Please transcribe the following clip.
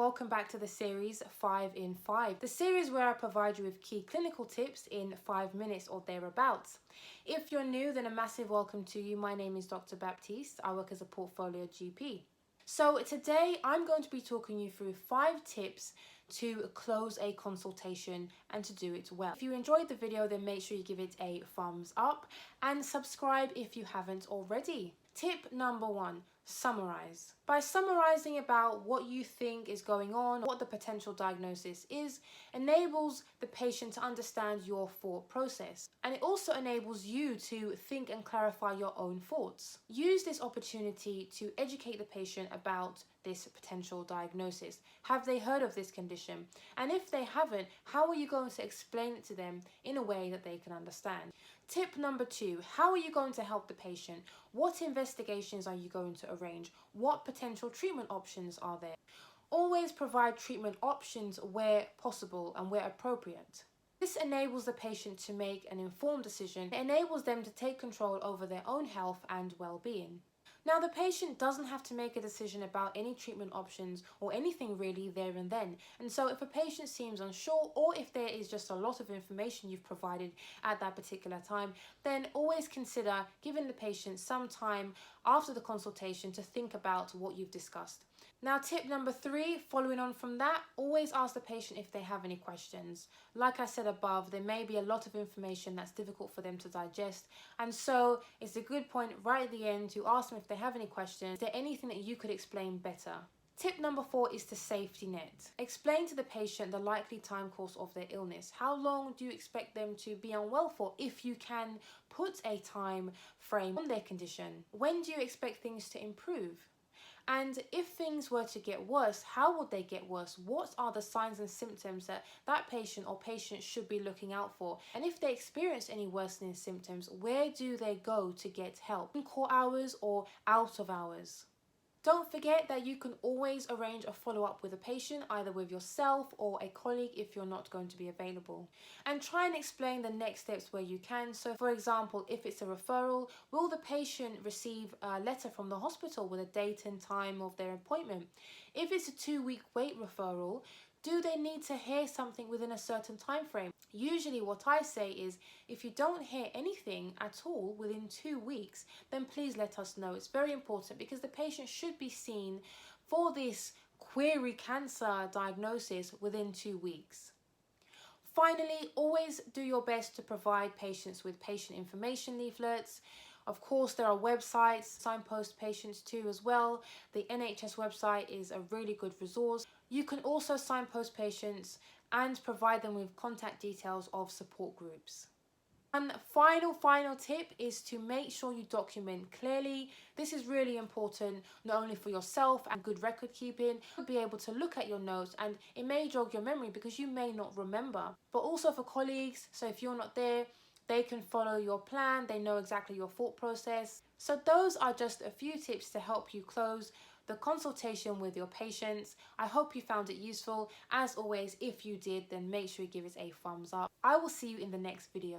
welcome back to the series 5 in 5, the series where I provide you with key clinical tips in 5 minutes or thereabouts. If you're new, then a massive welcome to you. My name is Dr. Baptiste. I work as a portfolio GP. So today I'm going to be talking you through 5 tips to close a consultation and to do it well. If you enjoyed the video, then make sure you give it a thumbs up and subscribe if you haven't already. Tip number 1, summarize. By summarizing about what you think is going on, what the potential diagnosis is, enables the patient to understand your thought process. And it also enables you to think and clarify your own thoughts. Use this opportunity to educate the patient about this potential diagnosis. Have they heard of this condition? And if they haven't, how are you going to explain it to them in a way that they can understand? Tip number 2, how are you going to help the patient? What investigations are you going to arrange? What potential treatment options are there? Always provide treatment options where possible and where appropriate. This enables the patient to make an informed decision. It enables them to take control over their own health and well-being. Now, the patient doesn't have to make a decision about any treatment options or anything really there and then. And so if a patient seems unsure, or if there is just a lot of information you've provided at that particular time, then always consider giving the patient some time after the consultation to think about what you've discussed. Now, tip number 3, following on from that, always ask the patient if they have any questions. Like I said above, there may be a lot of information that's difficult for them to digest, and so it's a good point right at the end to ask them if they have any questions. Is there anything that you could explain better? Tip number 4 is the safety net. Explain to the patient the likely time course of their illness. How long do you expect them to be unwell for, if you can put a time frame on their condition? When do you expect things to improve? And if things were to get worse, how would they get worse? What are the signs and symptoms that that patient or patients should be looking out for? And if they experience any worsening symptoms, where do they go to get help? In core hours or out of hours? Don't forget that you can always arrange a follow-up with a patient, either with yourself or a colleague if you're not going to be available. And try and explain the next steps where you can. So for example, if it's a referral, will the patient receive a letter from the hospital with a date and time of their appointment? If it's a 2-week wait referral, do they need to hear something within a certain time frame? Usually what I say is, if you don't hear anything at all within 2 weeks, then please let us know. It's very important because the patient should be seen for this query cancer diagnosis within 2 weeks. Finally, always do your best to provide patients with patient information leaflets. Of course, there are websites, signpost patients to as well. The NHS website is a really good resource. You can also signpost patients and provide them with contact details of support groups. And final tip is to make sure you document clearly. This is really important, not only for yourself and good record keeping, you'll be able to look at your notes and it may jog your memory because you may not remember, but also for colleagues. So if you're not there, they can follow your plan, they know exactly your thought process. So those are just a few tips to help you close the consultation with your patients. I hope you found it useful. As always, if you did, then make sure you give it a thumbs up. I will see you in the next video.